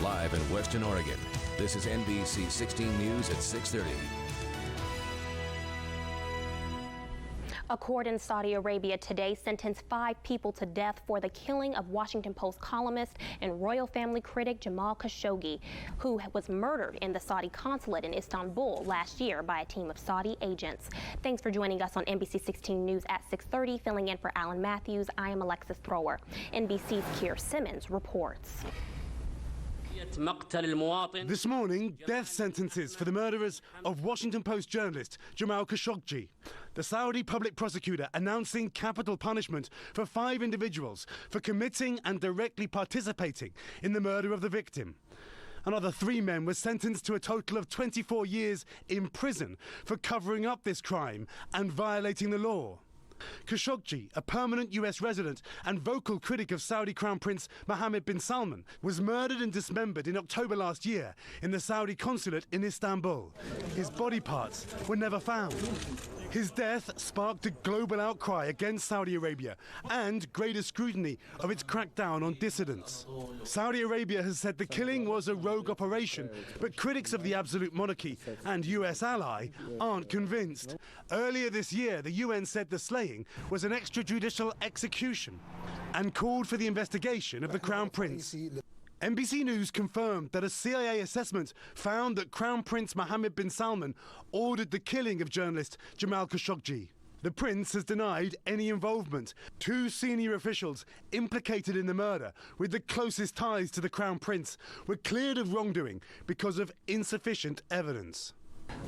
Live in Western Oregon, this is NBC 16 News at 6:30. A court in Saudi Arabia today sentenced 5 people to death for the killing of Washington Post columnist and royal family critic Jamal Khashoggi, who was murdered in the Saudi consulate in Istanbul last year by a team of Saudi agents. Thanks for joining us on NBC 16 News at 6:30. Filling in for Alan Matthews, I am Alexis Thrower. NBC's Keir Simmons reports. This morning, death sentences for the murderers of Washington Post journalist Jamal Khashoggi. The Saudi public prosecutor announcing capital punishment for 5 individuals for committing and directly participating in the murder of the victim. Another 3 men were sentenced to a total of 24 years in prison for covering up this crime and violating the law. Khashoggi, a permanent US resident and vocal critic of Saudi Crown Prince Mohammed bin Salman, was murdered and dismembered in October last year in the Saudi consulate in Istanbul. His body parts were never found. His death sparked a global outcry against Saudi Arabia and greater scrutiny of its crackdown on dissidents. Saudi Arabia has said the killing was a rogue operation, but critics of the absolute monarchy and US ally aren't convinced. Earlier this year, the UN said the slaying was an extrajudicial execution and called for the investigation of the Crown Prince. NBC News confirmed that a CIA assessment found that Crown Prince Mohammed bin Salman ordered the killing of journalist Jamal Khashoggi. The prince has denied any involvement. 2 senior officials implicated in the murder with the closest ties to the Crown Prince were cleared of wrongdoing because of insufficient evidence.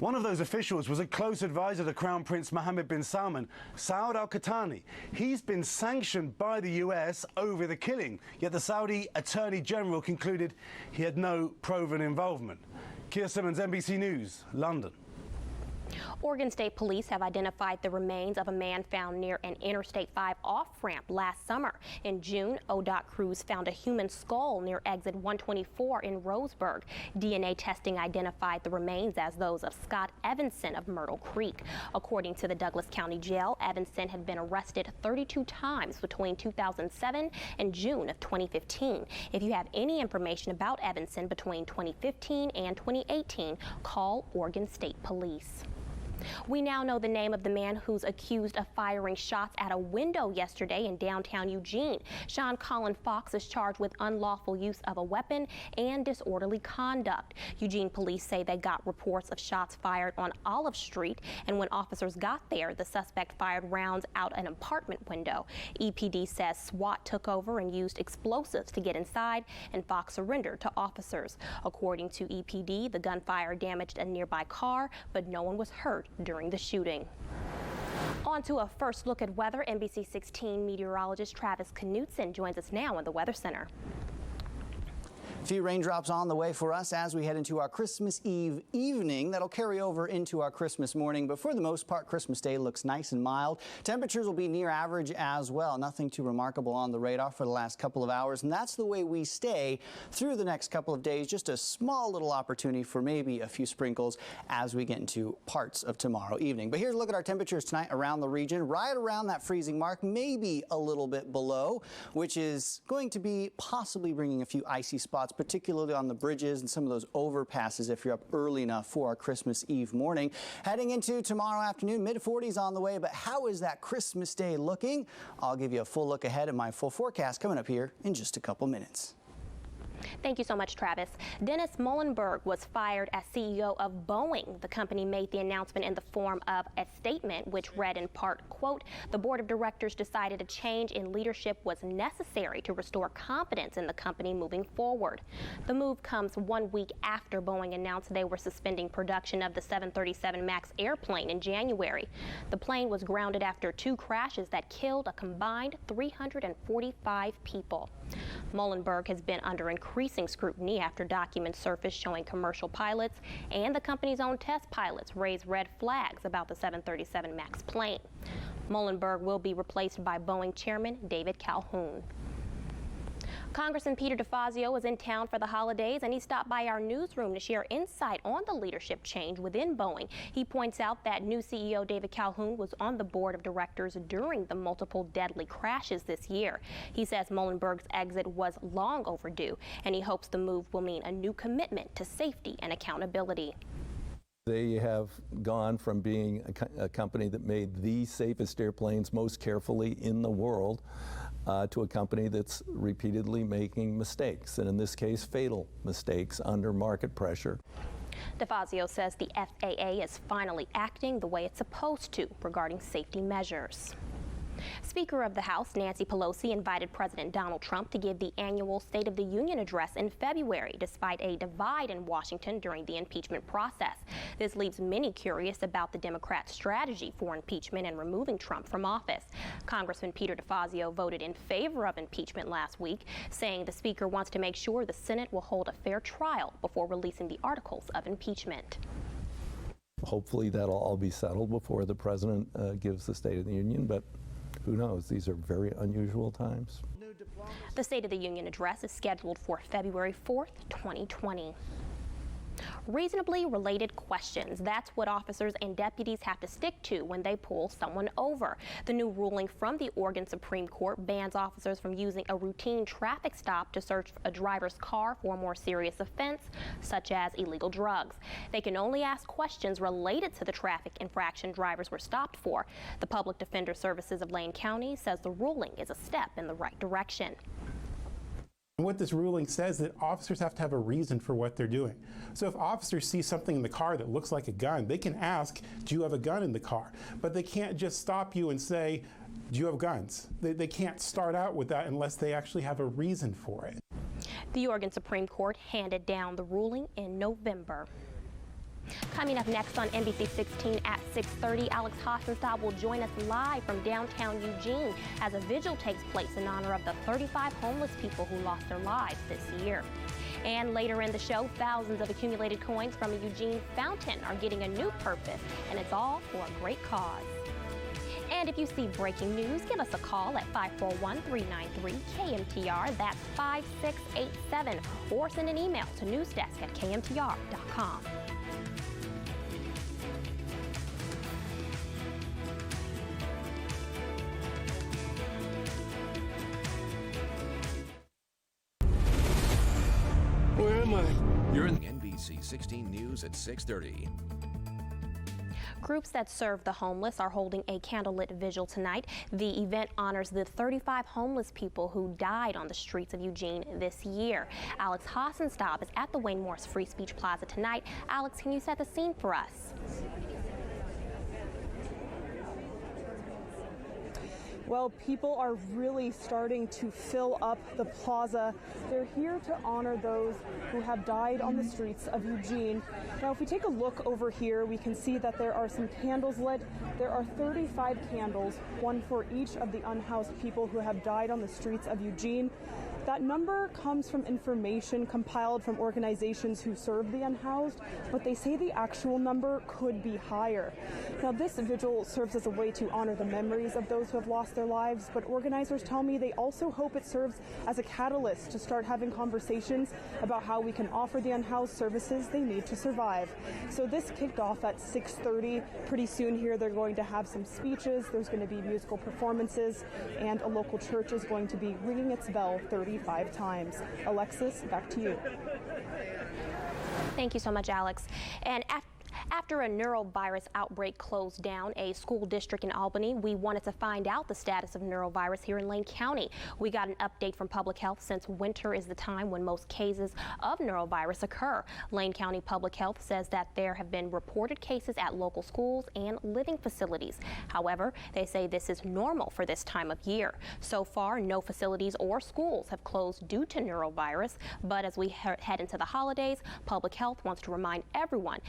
One of those officials was a close advisor to Crown Prince Mohammed bin Salman, Saud al-Qahtani. He's been sanctioned by the US over the killing, yet the Saudi Attorney General concluded he had no proven involvement. Keir Simmons, NBC News, London. Oregon State Police have identified the remains of a man found near an Interstate 5 off-ramp last summer. In June, ODOT crews found a human skull near exit 124 in Roseburg. DNA testing identified the remains as those of Scott Evanson of Myrtle Creek. According to the Douglas County Jail, Evanson had been arrested 32 times between 2007 and June of 2015. If you have any information about Evanson between 2015 and 2018, call Oregon State Police. We now know the name of the man who's accused of firing shots at a window yesterday in downtown Eugene. Sean Colin Fox is charged with unlawful use of a weapon and disorderly conduct. Eugene police say they got reports of shots fired on Olive Street, and when officers got there, the suspect fired rounds out an apartment window. EPD says SWAT took over and used explosives to get inside, and Fox surrendered to officers. According to EPD, the gunfire damaged a nearby car, but no one was hurt during the shooting. On to a first look at weather. NBC 16 meteorologist Travis Knutson joins us now in the Weather Center. A few raindrops on the way for us as we head into our Christmas Eve evening. That'll carry over into our Christmas morning, but for the most part, Christmas Day looks nice and mild. Temperatures will be near average as well. Nothing too remarkable on the radar for the last couple of hours, and that's the way we stay through the next couple of days. Just a small little opportunity for maybe a few sprinkles as we get into parts of tomorrow evening. But here's a look at our temperatures tonight around the region, right around that freezing mark, maybe a little bit below, which is going to be possibly bringing a few icy spots, particularly on the bridges and some of those overpasses if you're up early enough for our Christmas Eve morning. Heading into tomorrow afternoon, mid-40s on the way, but how is that Christmas Day looking? I'll give you a full look ahead of my full forecast coming up here in just a couple minutes. Thank you so much, Travis. Dennis Muhlenberg was fired as CEO of Boeing. The company made the announcement in the form of a statement which read in part, quote, "The board of directors decided a change in leadership was necessary to restore confidence in the company moving forward." The move comes 1 week after Boeing announced they were suspending production of the 737 MAX airplane in January. The plane was grounded after 2 crashes that killed a combined 345 people. Muhlenberg has been under increasing scrutiny after documents surfaced showing commercial pilots and the company's own test pilots raised red flags about the 737 MAX plane. Muhlenberg will be replaced by Boeing chairman David Calhoun. Congressman Peter DeFazio is in town for the holidays, and he stopped by our newsroom to share insight on the leadership change within Boeing. He points out that new CEO David Calhoun was on the board of directors during the multiple deadly crashes this year. He says Muhlenberg's exit was long overdue, and he hopes the move will mean a new commitment to safety and accountability. They have gone from being a company that made the safest airplanes most carefully in the world to a company that's repeatedly making mistakes, and in this case, fatal mistakes under market pressure. DeFazio says the FAA is finally acting the way it's supposed to regarding safety measures. Speaker of the House Nancy Pelosi invited President Donald Trump to give the annual State of the Union address in February, despite a divide in Washington during the impeachment process. This leaves many curious about the Democrats' strategy for impeachment and removing Trump from office. Congressman Peter DeFazio voted in favor of impeachment last week, saying the Speaker wants to make sure the Senate will hold a fair trial before releasing the articles of impeachment. Hopefully that'll all be settled before the President gives the State of the Union, but who knows? These are very unusual times. The State of the Union address is scheduled for February 4th, 2020. Reasonably related questions. That's what officers and deputies have to stick to when they pull someone over. The new ruling from the Oregon Supreme Court bans officers from using a routine traffic stop to search a driver's car for a more serious offense, such as illegal drugs. They can only ask questions related to the traffic infraction drivers were stopped for. The Public Defender Services of Lane County says the ruling is a step in the right direction. What this ruling says is that officers have to have a reason for what they're doing. So if officers see something in the car that looks like a gun, they can ask, do you have a gun in the car? But they can't just stop you and say, do you have guns? They can't start out with that unless they actually have a reason for it. The Oregon Supreme Court handed down the ruling in November. Coming up next on NBC 16 at 6:30, Alex Hossenstadt will join us live from downtown Eugene as a vigil takes place in honor of the 35 homeless people who lost their lives this year. And later in the show, thousands of accumulated coins from a Eugene fountain are getting a new purpose, and it's all for a great cause. And if you see breaking news, give us a call at 541-393-KMTR. That's 5687. Or send an email to newsdesk@kmtr.com. Where am I? You're in NBC 16 News at 6:30. Groups that serve the homeless are holding a candlelit vigil tonight. The event honors the 35 homeless people who died on the streets of Eugene this year. Alex Hossenstadt is at the Wayne Morse Free Speech Plaza tonight. Alex, can you set the scene for us? Well, people are really starting to fill up the plaza. They're here to honor those who have died on the streets of Eugene. Now, if we take a look over here, we can see that there are some candles lit. There are 35 candles, one for each of the unhoused people who have died on the streets of Eugene. That number comes from information compiled from organizations who serve the unhoused, but they say the actual number could be higher. Now, this vigil serves as a way to honor the memories of those who have lost their lives, but organizers tell me they also hope it serves as a catalyst to start having conversations about how we can offer the unhoused services they need to survive. So this kicked off at 6:30. Pretty soon here they're going to have some speeches, there's going to be musical performances, and a local church is going to be ringing its bell 35 times. Alexis, back to you. Thank you so much, Alex. And after a neurovirus outbreak closed down a school district in Albany, we wanted to find out the status of neurovirus here in Lane County. We got an update from Public Health since winter is the time when most cases of neurovirus occur. Lane County Public Health says that there have been reported cases at local schools and living facilities. However, they say this is normal for this time of year. So far, no facilities or schools have closed due to neurovirus, but as we head into the holidays, Public Health wants to remind everyone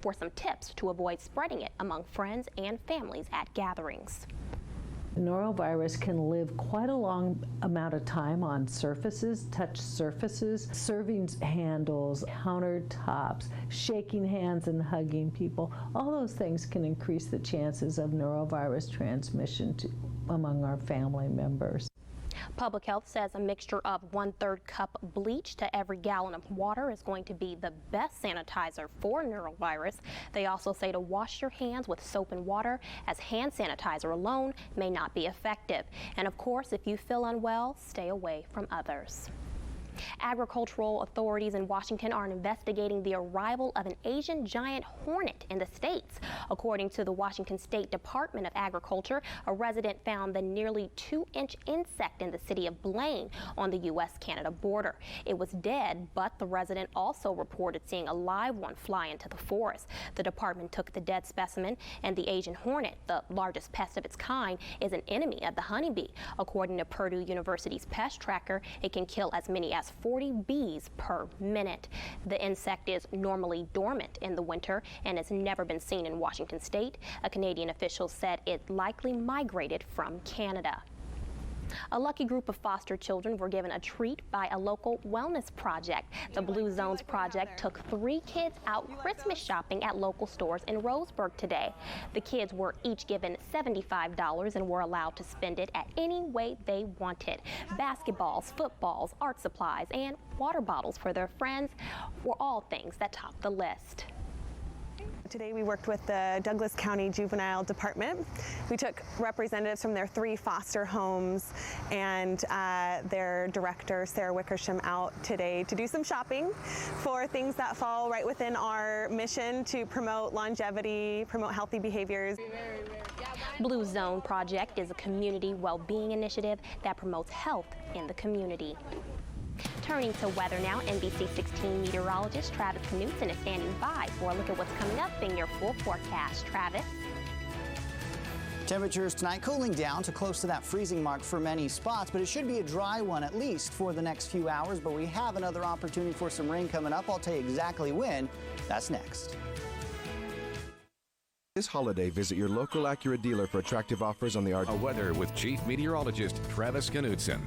for some tips to avoid spreading it among friends and families at gatherings. Norovirus can live quite a long amount of time on surfaces, touch surfaces, serving handles, countertops, shaking hands and hugging people. All those things can increase the chances of norovirus transmission among our family members. Public Health says a mixture of 1/3 cup bleach to every gallon of water is going to be the best sanitizer for norovirus. They also say to wash your hands with soap and water, as hand sanitizer alone may not be effective. And of course, if you feel unwell, stay away from others. Agricultural authorities in Washington are investigating the arrival of an Asian giant hornet in the states. According to the Washington State Department of Agriculture, a resident found the nearly 2-inch insect in the city of Blaine on the U.S.-Canada border. It was dead, but the resident also reported seeing a live one fly into the forest. The department took the dead specimen, and the Asian hornet, the largest pest of its kind, is an enemy of the honeybee. According to Purdue University's pest tracker, it can kill as many as 40 bees per minute. The insect is normally dormant in the winter and has never been seen in Washington state. A Canadian official said it likely migrated from Canada. A lucky group of foster children were given a treat by a local wellness project. The Blue Zones project took 3 kids out Christmas shopping at local stores in Roseburg today. The kids were each given $75 and were allowed to spend it at any way they wanted. Basketballs, footballs, art supplies, and water bottles for their friends were all things that topped the list. Today we worked with the Douglas County Juvenile Department. We took representatives from their 3 foster homes and their director, Sarah Wickersham, out today to do some shopping for things that fall right within our mission to promote longevity, promote healthy behaviors. Blue Zone Project is a community well-being initiative that promotes health in the community. Turning to weather now, NBC 16 meteorologist Travis Knutson is standing by for a look at what's coming up in your full forecast. Travis? Temperatures tonight cooling down to close to that freezing mark for many spots, but it should be a dry one at least for the next few hours. But we have another opportunity for some rain coming up. I'll tell you exactly when. That's next. This holiday, visit your local Acura dealer for attractive offers on the Weather with Chief Meteorologist Travis Knutson.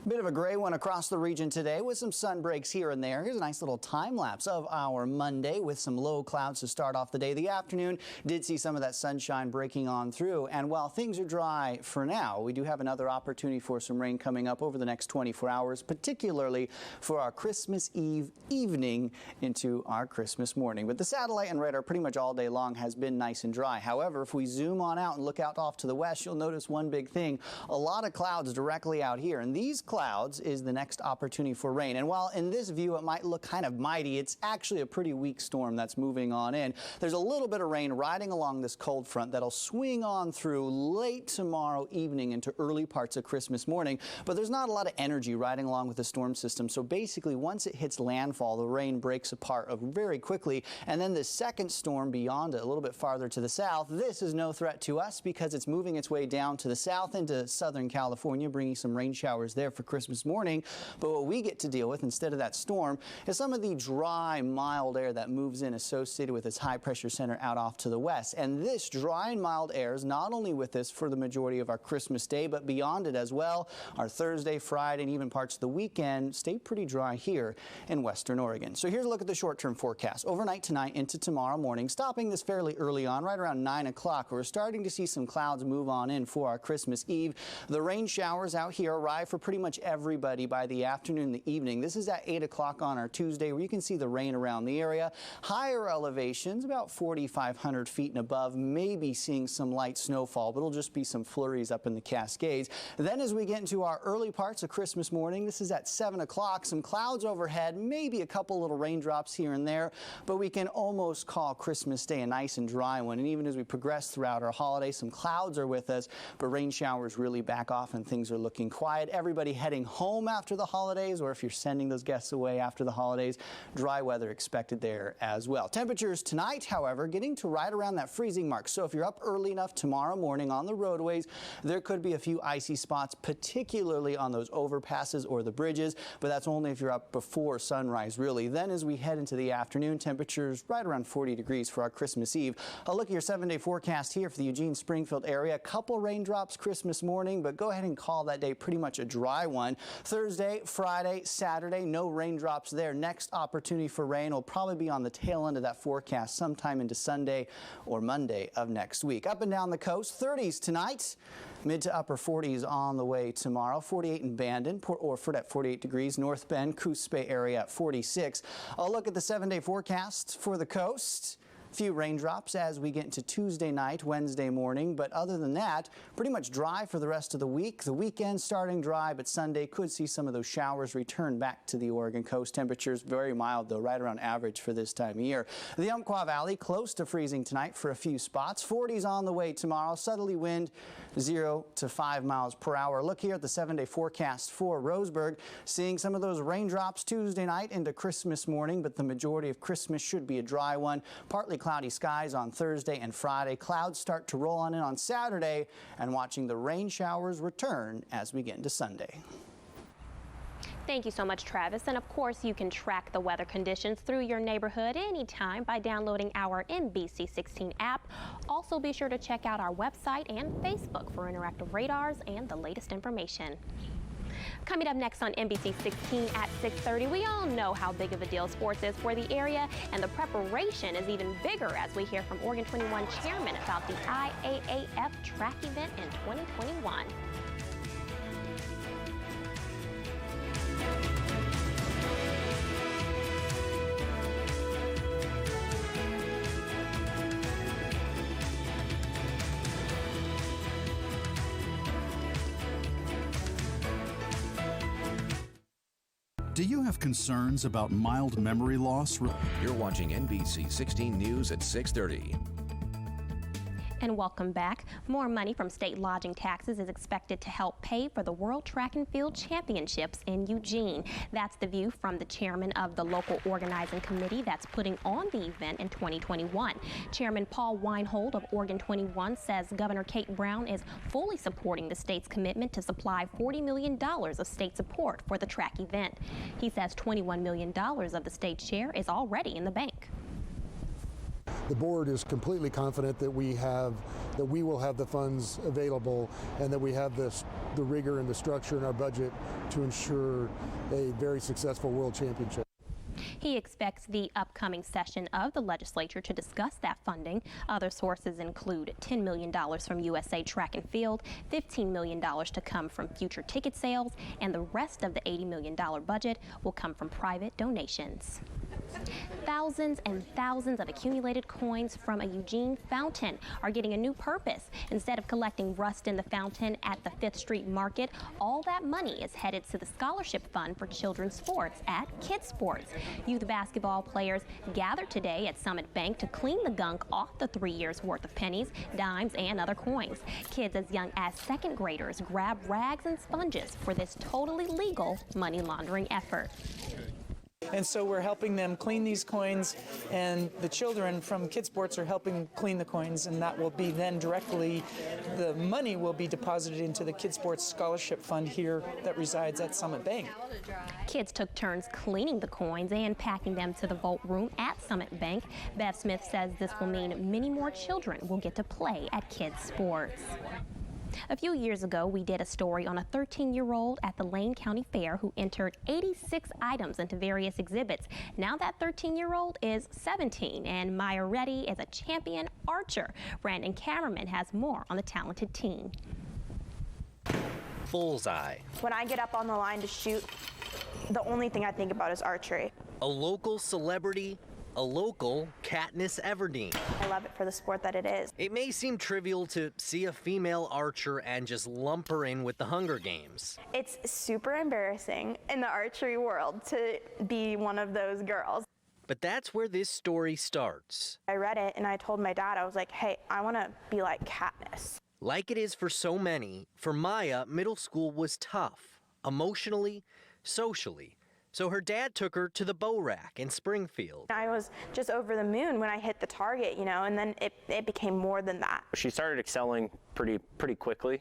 Bit of a gray one across the region today with some sun breaks here and there. Here's a nice little time lapse of our Monday with some low clouds to start off the day. The afternoon did see some of that sunshine breaking on through. And while things are dry for now, we do have another opportunity for some rain coming up over the next 24 hours, particularly for our Christmas Eve evening into our Christmas morning. But the satellite and radar pretty much all day long has been nice and dry. However, if we zoom on out and look out off to the west, you'll notice one big thing. A lot of clouds directly out here. And these clouds is the next opportunity for rain. And while in this view it might look kind of mighty, it's actually a pretty weak storm that's moving on in. There's a little bit of rain riding along this cold front that'll swing on through late tomorrow evening into early parts of Christmas morning, but there's not a lot of energy riding along with the storm system. So basically once it hits landfall, the rain breaks apart very quickly, and then the second storm beyond it, a little bit farther to the south, this is no threat to us because it's moving its way down to the south into Southern California, bringing some rain showers there for Christmas morning. But what we get to deal with instead of that storm is some of the dry, mild air that moves in associated with this high pressure center out off to the west. And this dry and mild air is not only with us for the majority of our Christmas day, but beyond it as well. Our Thursday, Friday, and even parts of the weekend stay pretty dry here in western Oregon. So here's a look at the short-term forecast. Overnight tonight into tomorrow morning, stopping this fairly early on, right around 9 o'clock. We're starting to see some clouds move on in for our Christmas Eve. The rain showers out here arrive for pretty much everybody by the afternoon and the evening. This is at 8 o'clock on our Tuesday, where you can see the rain around the area. Higher elevations, about 4,500 feet and above, maybe seeing some light snowfall, but it'll just be some flurries up in the Cascades. Then as we get into our early parts of Christmas morning, this is at 7 o'clock, some clouds overhead, maybe a couple little raindrops here and there, but we can almost call Christmas Day a nice and dry one. And even as we progress throughout our holiday, some clouds are with us, but rain showers really back off and things are looking quiet. Everybody heading home after the holidays, or if you're sending those guests away after the holidays, dry weather expected there as well. Temperatures tonight, however, getting to right around that freezing mark. So if you're up early enough tomorrow morning on the roadways, there could be a few icy spots, particularly on those overpasses or the bridges, but that's only if you're up before sunrise, really. Then as we head into the afternoon, temperatures right around 40 degrees for our Christmas Eve. A look at your 7-day forecast here for the Eugene-Springfield area. A couple raindrops Christmas morning, but go ahead and call that day pretty much a dry one. Thursday, Friday, Saturday, no raindrops there. Next opportunity for rain will probably be on the tail end of that forecast sometime into Sunday or Monday of next week. Up and down the coast, 30s tonight. Mid to upper 40s on the way tomorrow. 48 in Bandon, Port Orford at 48 degrees. North Bend, Coos Bay area at 46. I'll look at the 7-day forecast for the coast. A few raindrops as we get into Tuesday night, Wednesday morning, but other than that, pretty much dry for the rest of the week. The weekend starting dry, but Sunday could see some of those showers return back to the Oregon coast. Temperatures very mild, though, right around average for this time of year. The Umpqua Valley close to freezing tonight for a few spots. 40s on the way tomorrow. Southerly wind 0 to 5 miles per hour. Look here at the 7-day forecast for Roseburg. Seeing some of those raindrops Tuesday night into Christmas morning, but the majority of Christmas should be a dry one. Partly cloudy skies on Thursday and Friday. Clouds start to roll on in on Saturday, and watching the rain showers return as we get into Sunday. Thank you so much, Travis. And of course, you can track the weather conditions through your neighborhood anytime by downloading our NBC16 app. Also, be sure to check out our website and Facebook for interactive radars and the latest information. Coming up next on NBC 16 at 6:30, we all know how big of a deal sports is for the area, and the preparation is even bigger as we hear from Oregon 21 chairman about the IAAF track event in 2021. Do you have concerns about mild memory loss? You're watching NBC 16 News at 6:30. And welcome back. More money from state lodging taxes is expected to help pay for the World Track and Field Championships in Eugene. That's the view from the chairman of the local organizing committee that's putting on the event in 2021. Chairman Paul Weinhold of Oregon 21 says Governor Kate Brown is fully supporting the state's commitment to supply $40 million of state support for the track event. He says $21 million of the state's share is already in the bank. The board is completely confident that we will have the funds available, and that we have the rigor and the structure in our budget to ensure a very successful World Championship. He expects the upcoming session of the legislature to discuss that funding. Other sources include $10 million from USA Track and Field, $15 million to come from future ticket sales, and the rest of the $80 million budget will come from private donations. Thousands and thousands of accumulated coins from a Eugene fountain are getting a new purpose. Instead of collecting rust in the fountain at the 5th Street Market, all that money is headed to the scholarship fund for children's sports at Kids Sports. Youth basketball players gathered today at Summit Bank to clean the gunk off the 3 years' worth of pennies, dimes, and other coins. Kids as young as 2nd graders grab rags and sponges for this totally legal money laundering effort. And so we're helping them clean these coins, and the children from Kids Sports are helping clean the coins, and that will be then directly, the money will be deposited into the Kids Sports Scholarship Fund here that resides at Summit Bank. Kids took turns cleaning the coins and packing them to the vault room at Summit Bank. Bev Smith says this will mean many more children will get to play at Kids Sports. A few years ago, we did a story on a 13-year-old at the Lane County Fair who entered 86 items into various exhibits. Now that 13-year-old is 17, and Maya Reddy is a champion archer. Brandon Cameraman has more on the talented teen. Bullseye. When I get up on the line to shoot, the only thing I think about is archery. A local celebrity, a local Katniss Everdeen. I love it for the sport that it is. It may seem trivial to see a female archer and just lump her in with the Hunger Games. It's super embarrassing in the archery world to be one of those girls. But that's where this story starts. I read it and I told my dad, I was like, hey, I want to be like Katniss. Like it is for so many, for Maya, middle school was tough, emotionally, socially. So her dad took her to the bow rack in Springfield. I was just over the moon when I hit the target, you know, and then it became more than that. She started excelling pretty quickly,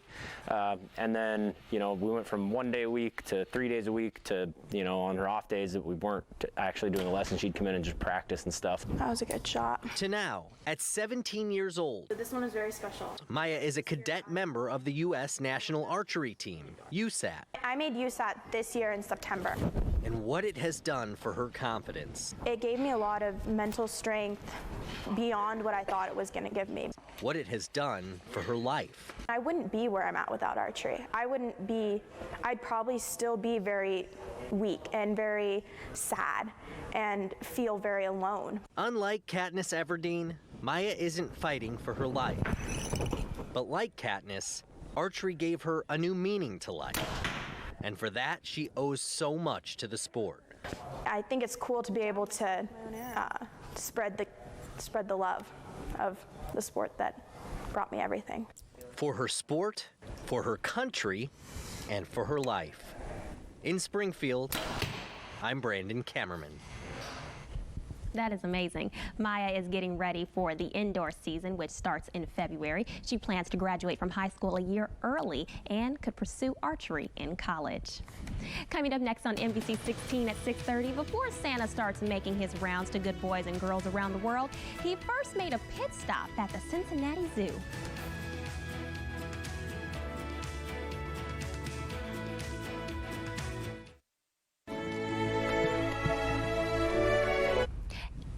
and then, you know, we went from 1 day a week to 3 days a week to, you know, on her off days that we weren't actually doing a lesson, she'd come in and just practice and stuff. That was a good shot. To now, at 17 years old, This one is very special. Maya is a cadet member of the U.S. National Archery Team, USAT. I made USAT this year in September. And what it has done for her confidence. It gave me a lot of mental strength beyond what I thought it was going to give me. what it has done for her life. I wouldn't be where I'm at without archery. I'd probably still be very weak and very sad and feel very alone. Unlike Katniss Everdeen, Maya isn't fighting for her life. But like Katniss, archery gave her a new meaning to life. And for that, she owes so much to the sport. I think it's cool to be able to spread the love of the sport that brought me everything. For her sport, for her country, and for her life. In Springfield, I'm Brandon Kammerman. That is amazing. Maya is getting ready for the indoor season, which starts in February. She plans to graduate from high school a year early and could pursue archery in college. Coming up next on NBC 16 at 6:30, before Santa starts making his rounds to good boys and girls around the world, he first made a pit stop at the Cincinnati Zoo.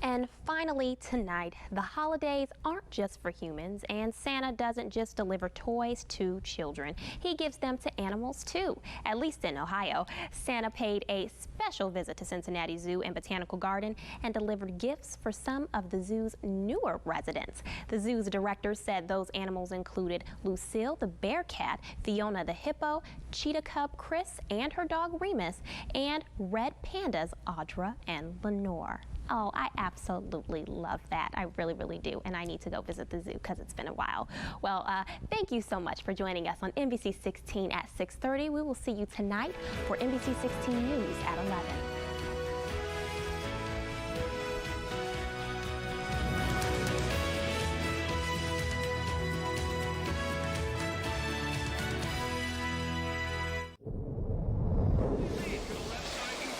And finally tonight, the holidays aren't just for humans, and Santa doesn't just deliver toys to children. He gives them to animals too, at least in Ohio. Santa paid a special visit to Cincinnati Zoo and Botanical Garden and delivered gifts for some of the zoo's newer residents. The zoo's director said those animals included Lucille the bear cat, Fiona the hippo, cheetah cub Chris and her dog Remus, and red pandas Audra and Lenore. Oh, I absolutely love that. I really, really do. And I need to go visit the zoo because it's been a while. Well, thank you so much for joining us on NBC 16 at 6:30. We will see you tonight for NBC 16 News at 11.